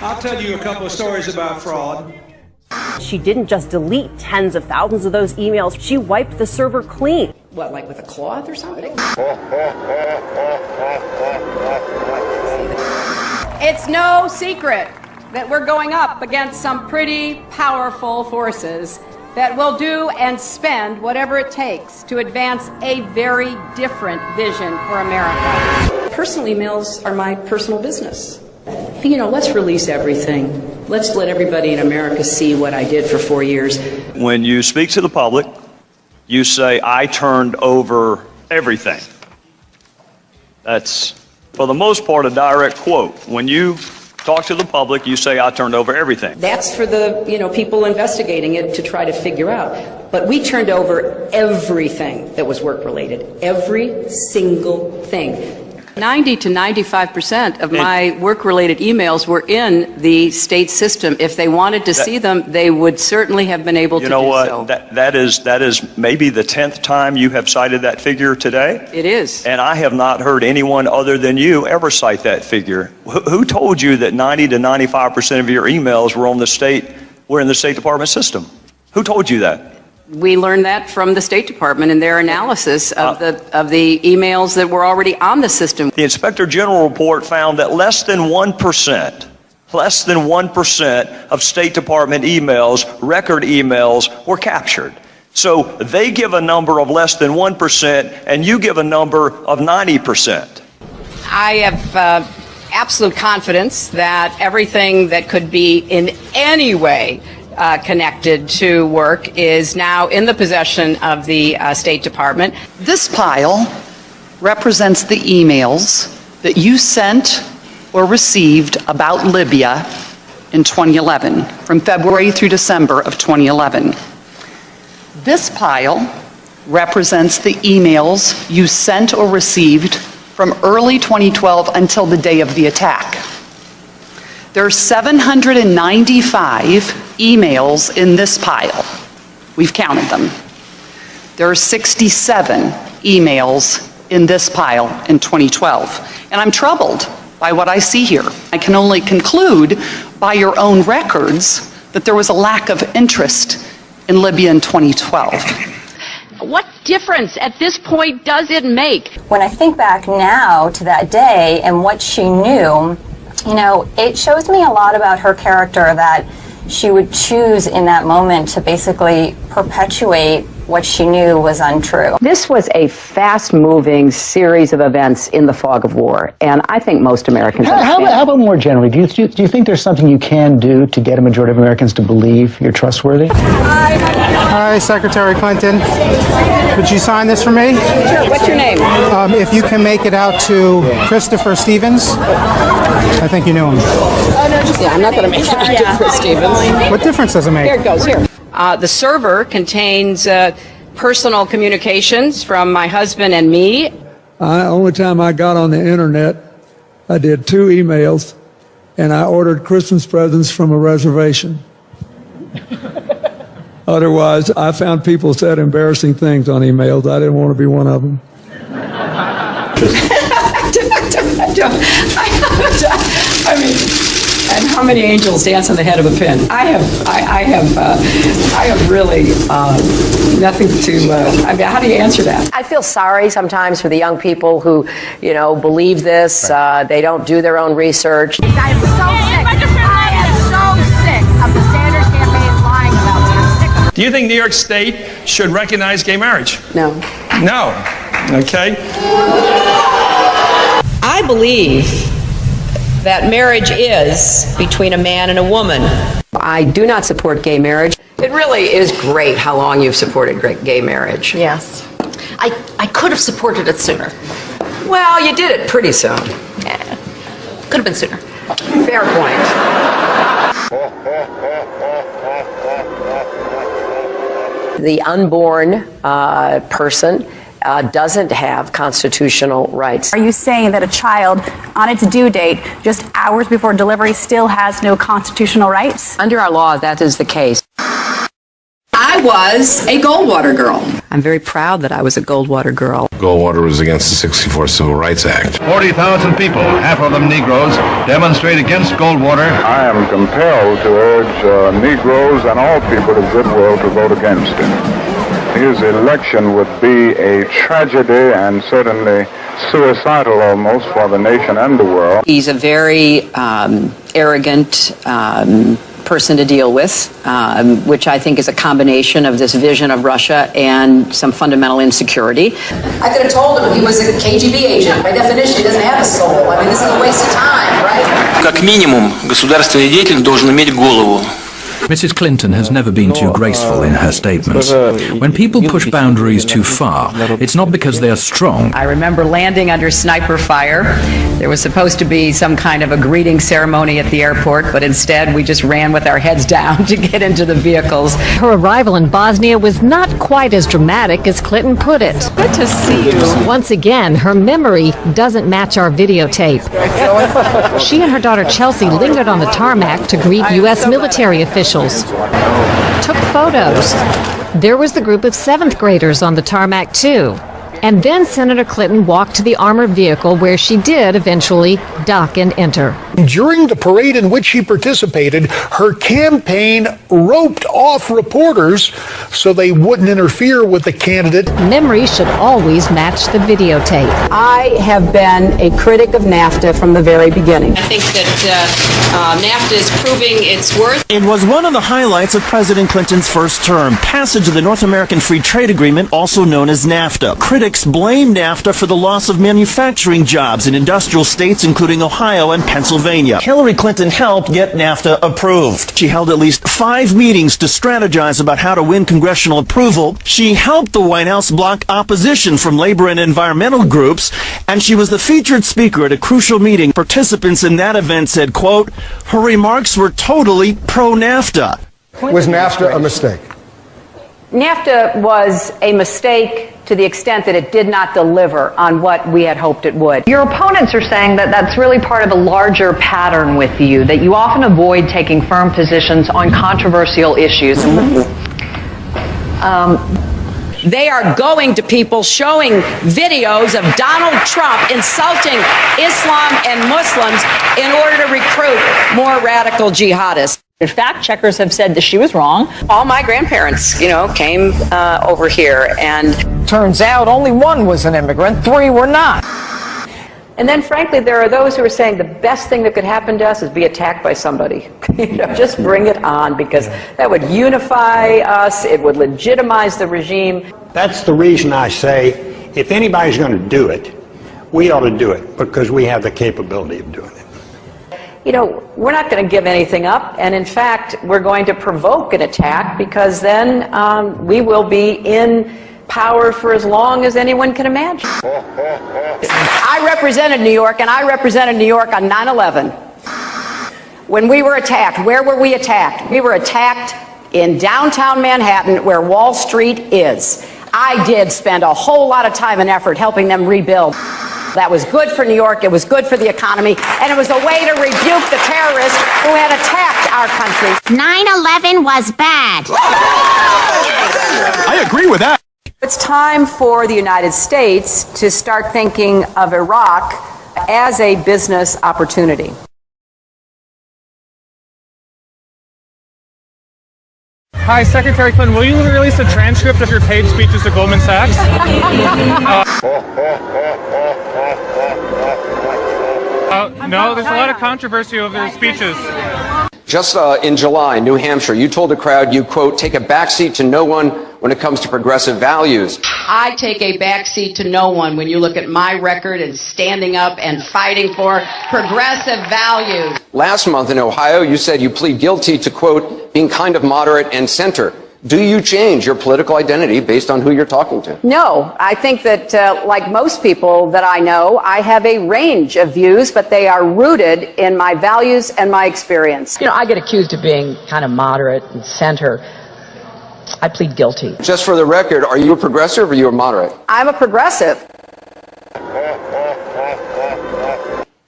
I'll tell you a couple of stories about fraud. She didn't just delete tens of thousands of those emails, she wiped the server clean. What, like with a cloth or something? It's no secret that we're going up against some pretty powerful forces that will do and spend whatever it takes to advance a very different vision for America. Personal emails are my personal business. You know, let's release everything. Let's let everybody in America see what I did for 4 years. When you speak to the public, you say, I turned over everything. That's, for the most part, a direct quote. When you talk to the public, you say, I turned over everything. That's for the, people investigating it to try to figure out. But we turned over everything that was work-related. Every single thing. 90 to 95% of my work-related emails were in the state system. If they wanted to see them, they would certainly have been able to do so. You know what? That is maybe the 10th time you have cited that figure today. It is. And I have not heard anyone other than you ever cite that figure. Who told you that 90 to 95% of your emails were in the State Department system? Who told you that? We learned that from the State Department in their analysis of the emails that were already on the system. The Inspector General report found that less than 1% of State Department emails, record emails, were captured. So they give a number of less than 1%, and you give a number of 90%. I have absolute confidence that everything that could be in any way connected to work is now in the possession of the State Department. This pile represents the emails that you sent or received about Libya in 2011, from February through December of 2011. This pile represents the emails you sent or received from early 2012 until the day of the attack. There are 795 emails in this pile. We've counted them. There are 67 emails in this pile in 2012. And I'm troubled by what I see here. I can only conclude by your own records that there was a lack of interest in Libya in 2012. What difference at this point does it make? When I think back now to that day and what she knew, it shows me a lot about her character, that she would choose in that moment to basically perpetuate what she knew was untrue. This was a fast-moving series of events in the fog of war, and I think most Americans understand. How about more generally? Do you think there's something you can do to get a majority of Americans to believe you're trustworthy? Hi, Secretary Clinton. Would you sign this for me? Sure. What's your name? If you can make it out to Christopher Stevens. I think you knew him. Yeah, I'm not going to make it out to Chris Stevens. What difference does it make? Here it goes, here. The server contains personal communications from my husband and me. Only time I got on the internet, I did 2 emails, and I ordered Christmas presents from a reservation. Otherwise, I found people said embarrassing things on emails. I didn't want to be one of them. I mean, and how many angels dance on the head of a pin? I have really nothing to. I mean, how do you answer that? I feel sorry sometimes for the young people who, believe this. They don't do their own research. I am so sick. I am so sick of the Sanders campaign lying about me. I'm sick of it. Do you think New York State should recognize gay marriage? No. No. Okay. I believe that marriage is between a man and a woman. I do not support gay marriage. It really is great how long you've supported gay marriage. Yes. I could have supported it sooner. Well, you did it pretty soon. Yeah. Could have been sooner. Fair point. The unborn person doesn't have constitutional rights. Are you saying that a child on its due date, just hours before delivery, still has no constitutional rights? Under our law, that is the case. I was a Goldwater girl. I'm very proud that I was a Goldwater girl. Goldwater was against the 64 Civil Rights Act. 40,000 people, half of them Negroes, demonstrate against Goldwater. I am compelled to urge Negroes and all people of goodwill to vote against him. His election would be a tragedy and certainly suicidal almost for the nation and the world. He's a very arrogant person to deal with, which I think is a combination of this vision of Russia and some fundamental insecurity. I could have told him he was a KGB agent. By definition, he doesn't have a soul. I mean, this is a waste of time, right? Как минимум, государственный деятель должен иметь голову. Mrs. Clinton has never been too graceful in her statements. When people push boundaries too far, it's not because they are strong. I remember landing under sniper fire. There was supposed to be some kind of a greeting ceremony at the airport, but instead we just ran with our heads down to get into the vehicles. Her arrival in Bosnia was not quite as dramatic as Clinton put it. Good to see you. Once again, her memory doesn't match our videotape. She and her daughter Chelsea lingered on the tarmac to greet U.S. military officials. Took photos. There was the group of 7th graders on the tarmac too. And then Senator Clinton walked to the armored vehicle where she did eventually dock and enter. During the parade in which she participated, her campaign roped off reporters so they wouldn't interfere with the candidate. Memory should always match the videotape. I have been a critic of NAFTA from the very beginning. I think that NAFTA is proving its worth. It was one of the highlights of President Clinton's first term, passage of the North American Free Trade Agreement, also known as NAFTA. Critics blame NAFTA for the loss of manufacturing jobs in industrial states, including Ohio and Pennsylvania. Hillary Clinton helped get NAFTA approved. She held at least 5 meetings to strategize about how to win congressional approval. She helped the White House block opposition from labor and environmental groups, and she was the featured speaker at a crucial meeting. Participants in that event said, quote, her remarks were totally pro-NAFTA. Was NAFTA a mistake? NAFTA was a mistake to the extent that it did not deliver on what we had hoped it would. Your opponents are saying that that's really part of a larger pattern with you, that you often avoid taking firm positions on controversial issues. They are going to people showing videos of Donald Trump insulting Islam and Muslims in order to recruit more radical jihadists. Fact checkers have said that she was wrong. All my grandparents, came over here, and turns out only 1 was an immigrant, 3 were not. And then, frankly, there are those who are saying the best thing that could happen to us is be attacked by somebody. Just bring it on, because that would unify us. It would legitimize the regime. That's the reason I say, if anybody's going to do it, we ought to do it, because we have the capability of doing it. We're not going to give anything up, and in fact, we're going to provoke an attack, because then we will be in power for as long as anyone can imagine. I represented New York, and I represented New York on 9/11. When we were attacked, where were we attacked? We were attacked in downtown Manhattan, where Wall Street is. I did spend a whole lot of time and effort helping them rebuild. That was good for New York, it was good for the economy, and it was a way to rebuke the terrorists who had attacked our country. 9/11 was bad. I agree with that. It's time for the United States to start thinking of Iraq as a business opportunity. Hi, Secretary Clinton, will you release a transcript of your paid speeches to Goldman Sachs? No, there's a lot of controversy over their speeches. Just in July, New Hampshire, you told the crowd you, quote, take a backseat to no one when it comes to progressive values. I take a backseat to no one when you look at my record and standing up and fighting for progressive values. Last month in Ohio, you said you plead guilty to, quote, being kind of moderate and center. Do you change your political identity based on who you're talking to? No, I think that like most people that I know, I have a range of views, but they are rooted in my values and my experience. I get accused of being kind of moderate and center. I plead guilty. Just for the record, are you a progressive or are you a moderate? I'm a progressive.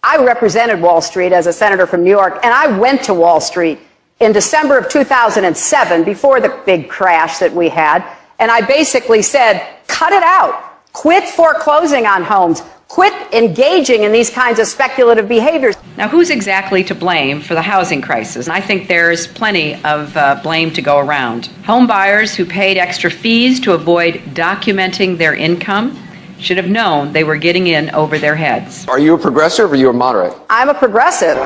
I represented Wall Street as a senator from New York, and I went to Wall Street in December of 2007, before the big crash that we had, And I basically said, cut it out. Quit foreclosing on homes. Quit engaging in these kinds of speculative behaviors. Now, who's exactly to blame for the housing crisis? I think there's plenty of blame to go around. Home buyers who paid extra fees to avoid documenting their income should have known they were getting in over their heads. Are you a progressive or are you a moderate? I'm a progressive.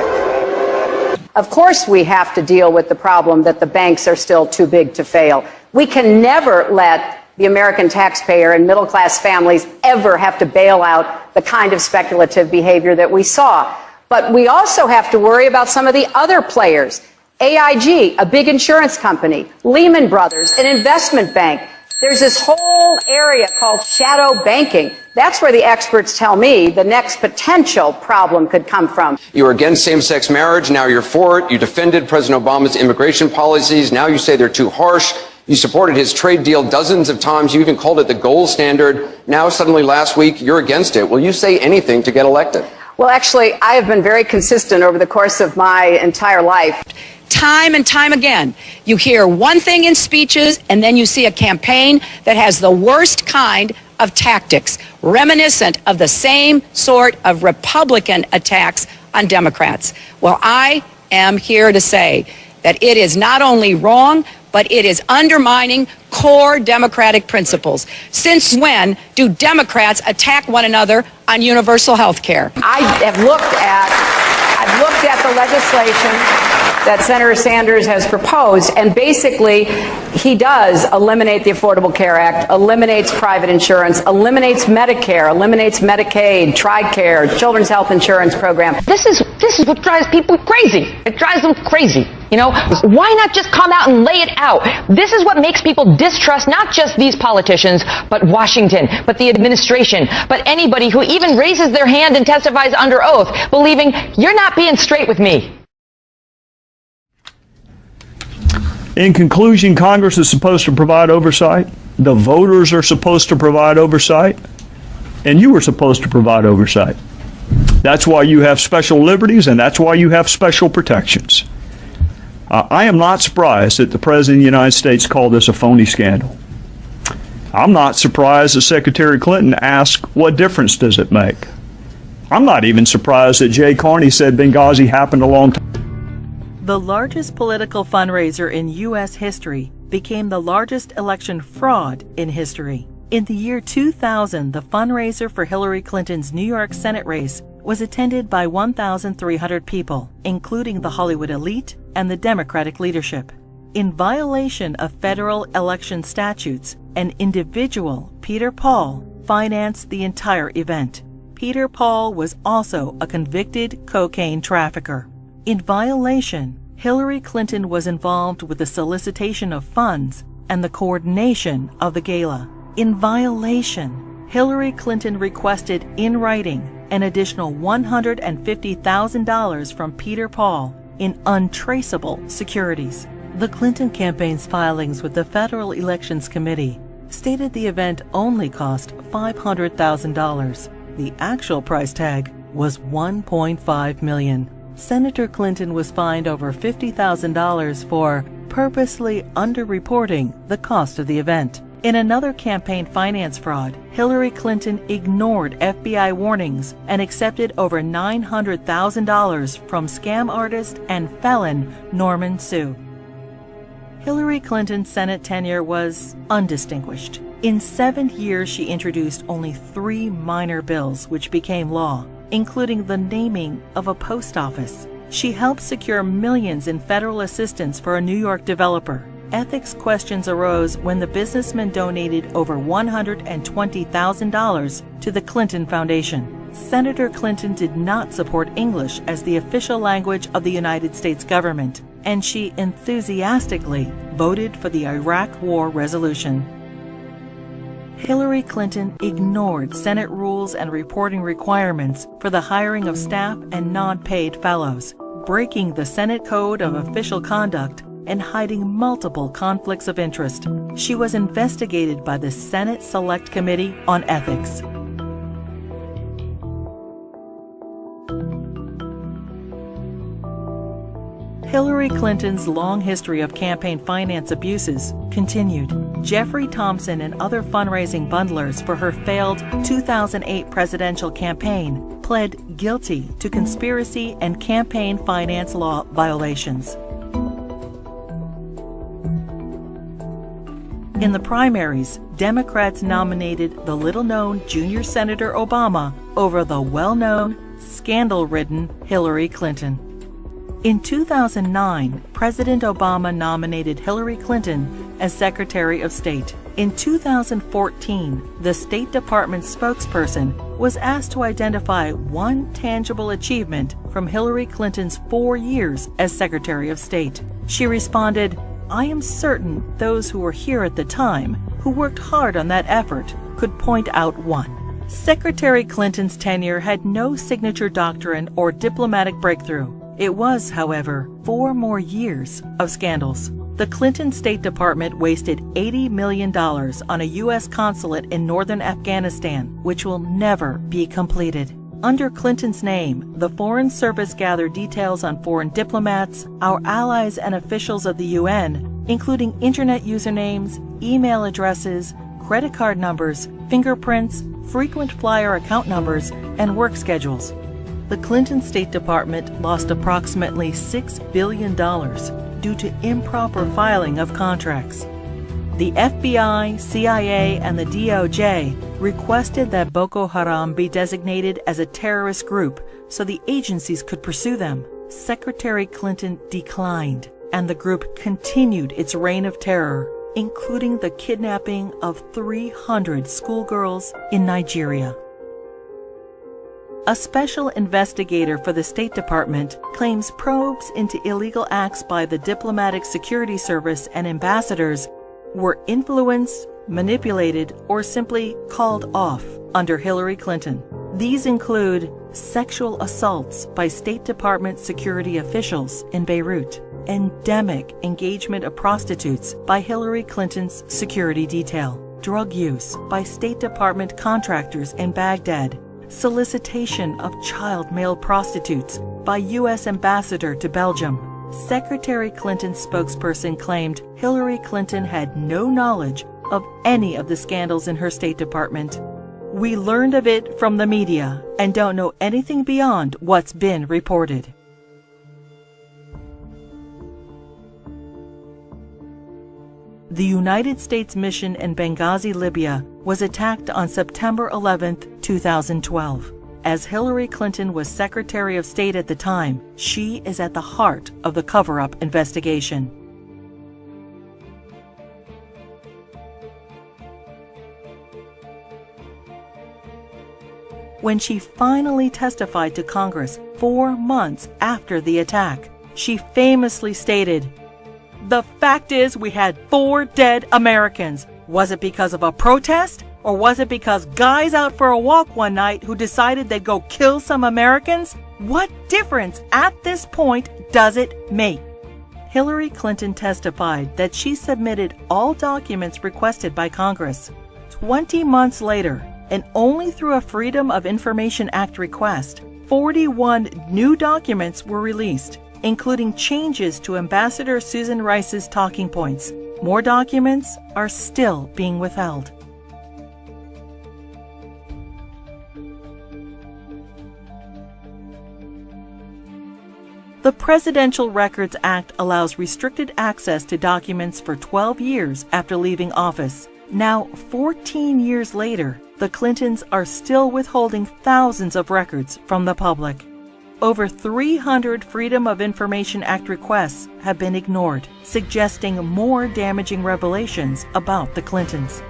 Of course we have to deal with the problem that the banks are still too big to fail. We can never let the American taxpayer and middle-class families ever have to bail out the kind of speculative behavior that we saw. But we also have to worry about some of the other players. AIG, a big insurance company, Lehman Brothers, an investment bank. There's this whole area called shadow banking. That's where the experts tell me the next potential problem could come from. You were against same-sex marriage, now you're for it. You defended President Obama's immigration policies, now you say they're too harsh. You supported his trade deal dozens of times. You even called it the gold standard. Now, suddenly last week, you're against it. Will you say anything to get elected? Well, actually, I have been very consistent over the course of my entire life. Time and time again, you hear one thing in speeches, and then you see a campaign that has the worst kind of tactics, reminiscent of the same sort of Republican attacks on Democrats. Well, I am here to say that it is not only wrong, but it is undermining core democratic principles. Since when do Democrats attack one another on universal health care? I've looked at the legislation that Senator Sanders has proposed, and basically he does eliminate the Affordable Care Act, eliminates private insurance, eliminates Medicare, eliminates Medicaid, TRICARE, Children's Health Insurance Program. This is what drives people crazy. It drives them crazy. You know, why not just come out and lay it out? This is what makes people distrust not just these politicians, but Washington, but the administration, but anybody who even raises their hand and testifies under oath, believing you're not being straight with me. In conclusion, Congress is supposed to provide oversight. The voters are supposed to provide oversight. And you were supposed to provide oversight. That's why you have special liberties, and that's why you have special protections. I am not surprised that the President of the United States called this a phony scandal. I'm not surprised that Secretary Clinton asked, what difference does it make? I'm not even surprised that Jay Carney said Benghazi happened a long time. The largest political fundraiser in U.S. history became the largest election fraud in history. In the year 2000, the fundraiser for Hillary Clinton's New York Senate race was attended by 1,300 people, including the Hollywood elite and the Democratic leadership. In violation of federal election statutes, an individual, Peter Paul, financed the entire event. Peter Paul was also a convicted cocaine trafficker. In violation, Hillary Clinton was involved with the solicitation of funds and the coordination of the gala. In violation, Hillary Clinton requested in writing an additional $150,000 from Peter Paul in untraceable securities. The Clinton campaign's filings with the Federal Elections Committee stated the event only cost $500,000. The actual price tag was $1.5 million. Senator Clinton was fined over $50,000 for purposely underreporting the cost of the event. In another campaign finance fraud, Hillary Clinton ignored FBI warnings and accepted over $900,000 from scam artist and felon Norman Sue. Hillary Clinton's Senate tenure was undistinguished. In 7 years, she introduced only 3 minor bills which became law, including the naming of a post office. She helped secure millions in federal assistance for a New York developer. Ethics questions arose when the businessman donated over $120,000 to the Clinton Foundation. Senator Clinton did not support English as the official language of the United States government, and she enthusiastically voted for the Iraq War resolution. Hillary Clinton ignored Senate rules and reporting requirements for the hiring of staff and non-paid fellows, breaking the Senate Code of Official Conduct and hiding multiple conflicts of interest. She was investigated by the Senate Select Committee on Ethics. Hillary Clinton's long history of campaign finance abuses continued. Jeffrey Thompson and other fundraising bundlers for her failed 2008 presidential campaign pled guilty to conspiracy and campaign finance law violations. In the primaries, Democrats nominated the little-known junior Senator Obama over the well-known, scandal-ridden Hillary Clinton. In 2009, President Obama nominated Hillary Clinton as Secretary of State. In 2014, the State Department spokesperson was asked to identify one tangible achievement from Hillary Clinton's 4 years as Secretary of State. She responded, "I am certain those who were here at the time, who worked hard on that effort, could point out one." Secretary Clinton's tenure had no signature doctrine or diplomatic breakthrough. It was, however, 4 more years of scandals. The Clinton State Department wasted $80 million on a U.S. consulate in northern Afghanistan, which will never be completed. Under Clinton's name, the Foreign Service gathered details on foreign diplomats, our allies and officials of the UN, including internet usernames, email addresses, credit card numbers, fingerprints, frequent flyer account numbers, and work schedules. The Clinton State Department lost approximately $6 billion due to improper filing of contracts. The FBI, CIA, and the DOJ requested that Boko Haram be designated as a terrorist group so the agencies could pursue them. Secretary Clinton declined, and the group continued its reign of terror, including the kidnapping of 300 schoolgirls in Nigeria. A special investigator for the State Department claims probes into illegal acts by the Diplomatic Security Service and ambassadors were influenced, manipulated, or simply called off under Hillary Clinton. These include sexual assaults by State Department security officials in Beirut, endemic engagement of prostitutes by Hillary Clinton's security detail, drug use by State Department contractors in Baghdad, solicitation of child male prostitutes by U.S. Ambassador to Belgium. Secretary Clinton's spokesperson claimed Hillary Clinton had no knowledge of any of the scandals in her State Department. "We learned of it from the media and don't know anything beyond what's been reported." The United States mission in Benghazi, Libya, was attacked on September 11, 2012. As Hillary Clinton was Secretary of State at the time, she is at the heart of the cover-up investigation. When she finally testified to Congress 4 months after the attack, she famously stated, "The fact is we had 4 dead Americans. Was it because of a protest? Or was it because guys out for a walk one night who decided they'd go kill some Americans? What difference at this point does it make?" Hillary Clinton testified that she submitted all documents requested by Congress. 20 months later, and only through a Freedom of Information Act request, 41 new documents were released, including changes to Ambassador Susan Rice's talking points. More documents are still being withheld. The Presidential Records Act allows restricted access to documents for 12 years after leaving office. Now, 14 years later, the Clintons are still withholding thousands of records from the public. Over 300 Freedom of Information Act requests have been ignored, suggesting more damaging revelations about the Clintons.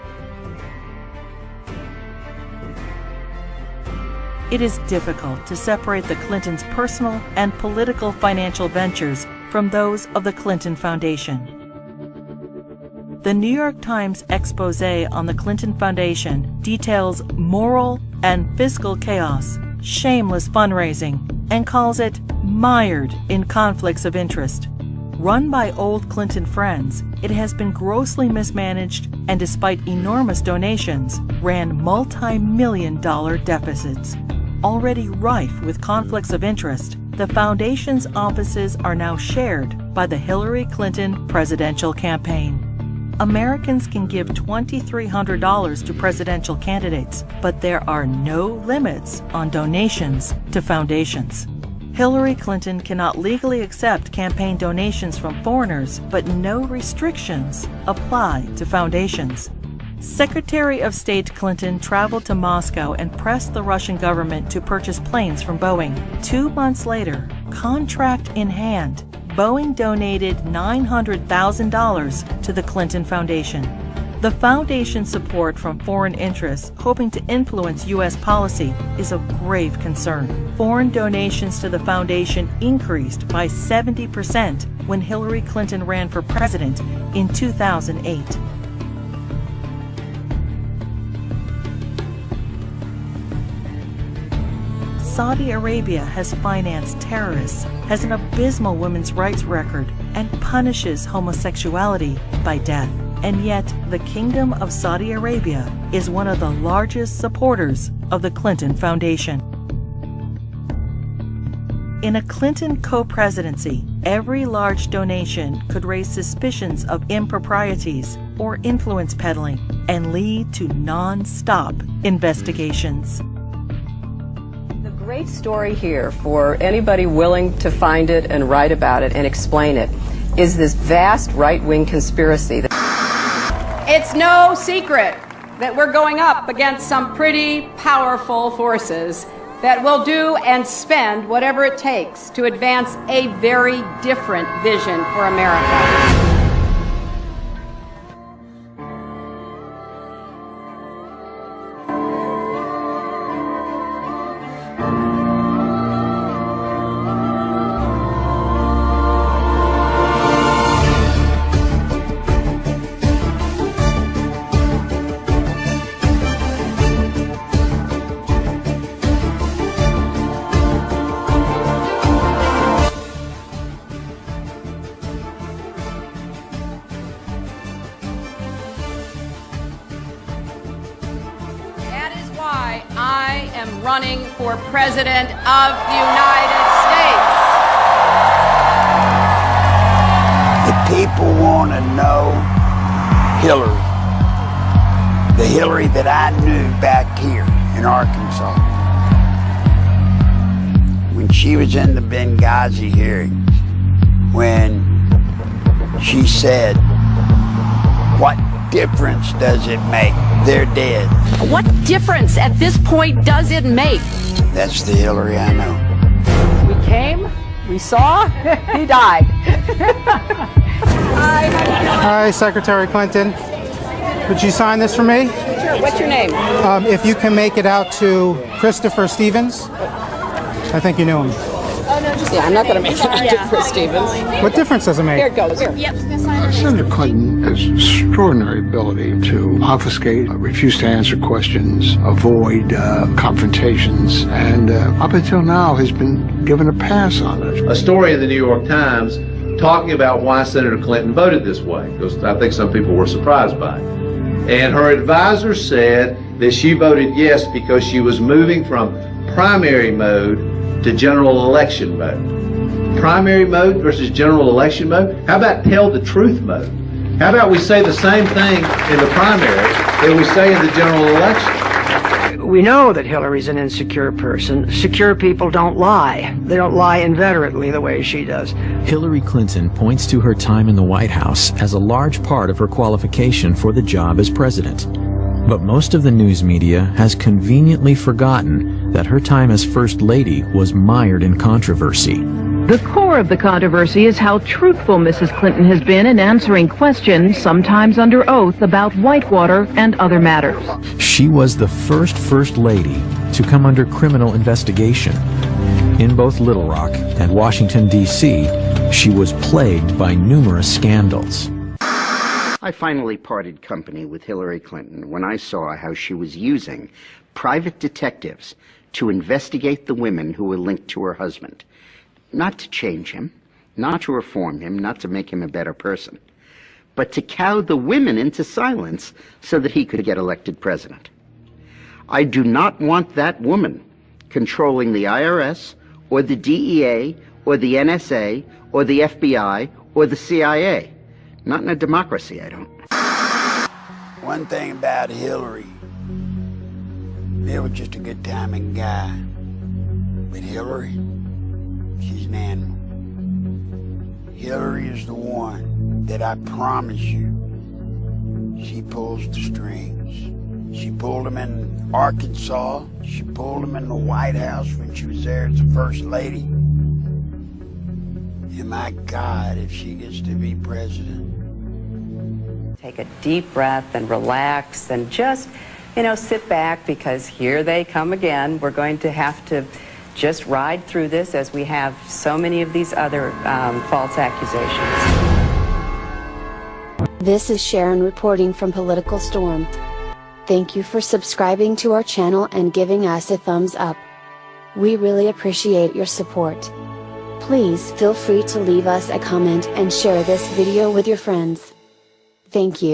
It is difficult to separate the Clintons' personal and political financial ventures from those of the Clinton Foundation. The New York Times expose on the Clinton Foundation details moral and fiscal chaos, shameless fundraising, and calls it mired in conflicts of interest. Run by old Clinton friends, it has been grossly mismanaged and, despite enormous donations, ran multi-million-dollar deficits. Already rife with conflicts of interest, The foundation's offices are now shared by the Hillary Clinton presidential campaign. Americans can give $2,300 to presidential candidates, but there are no limits on donations to foundations. Hillary Clinton cannot legally accept campaign donations from foreigners, but no restrictions apply to foundations. Secretary of State Clinton traveled to Moscow and pressed the Russian government to purchase planes from Boeing. 2 months later, contract in hand, Boeing donated $900,000 to the Clinton Foundation. The foundation's support from foreign interests hoping to influence U.S. policy is of grave concern. Foreign donations to the foundation increased by 70% when Hillary Clinton ran for president in 2008. Saudi Arabia has financed terrorists, has an abysmal women's rights record, and punishes homosexuality by death. And yet, the Kingdom of Saudi Arabia is one of the largest supporters of the Clinton Foundation. In a Clinton co-presidency, every large donation could raise suspicions of improprieties or influence peddling and lead to non-stop investigations. Great story here for anybody willing to find it and write about it and explain it is this vast right-wing conspiracy. It's no secret that we're going up against some pretty powerful forces that will do and spend whatever it takes to advance a very different vision for America. I am running for President of the United States. The people want to know Hillary, the Hillary that I knew back here in Arkansas. When she was in the Benghazi hearing, when she said, "What difference does it make? They're dead." What difference at this point does it make? That's the Hillary I know. We came, we saw, he died. Hi, Secretary Clinton. Would you sign this for me? Sure. What's your name? If you can make it out to Christopher Stevens. I think you knew him. Oh, no, just I'm not going to make it out to Chris Stevens. What difference does it make? Here it goes. Here. Yep. Senator Clinton has extraordinary ability to obfuscate, refuse to answer questions, avoid confrontations, and up until now has been given a pass on it. A story in the New York Times talking about why Senator Clinton voted this way, because I think some people were surprised by it. And her advisor said that she voted yes because she was moving from primary mode to general election mode. Primary mode versus general election mode? How about tell the truth mode? How about we say the same thing in the primary that we say in the general election? We know that Hillary's an insecure person. Secure people don't lie. They don't lie inveterately the way she does. Hillary Clinton points to her time in the White House as a large part of her qualification for the job as president. But most of the news media has conveniently forgotten that her time as First Lady was mired in controversy. The core of the controversy is how truthful Mrs. Clinton has been in answering questions, sometimes under oath, about Whitewater and other matters. She was the first Lady to come under criminal investigation. In both Little Rock and Washington, D.C., she was plagued by numerous scandals. I finally parted company with Hillary Clinton when I saw how she was using private detectives to investigate the women who were linked to her husband. Not to change him, not to reform him, not to make him a better person, but to cow the women into silence so that he could get elected president. I do not want that woman controlling the IRS or the DEA, or the NSA, or the FBI, or the CIA. Not in a democracy, I don't. One thing about Hillary, Bill was just a good timing guy. But Hillary, she's an animal. Hillary is the one that I promise you, she pulls the strings. She pulled them in Arkansas. She pulled them in the White House when she was there as the First Lady. And my God, if she gets to be president. Take a deep breath and relax and just, sit back, because here they come again. We're going to have to just ride through this, as we have so many of these other false accusations. This is Sharon reporting from Political Storm. Thank you for subscribing to our channel and giving us a thumbs up. We really appreciate your support. Please feel free to leave us a comment and share this video with your friends. Thank you.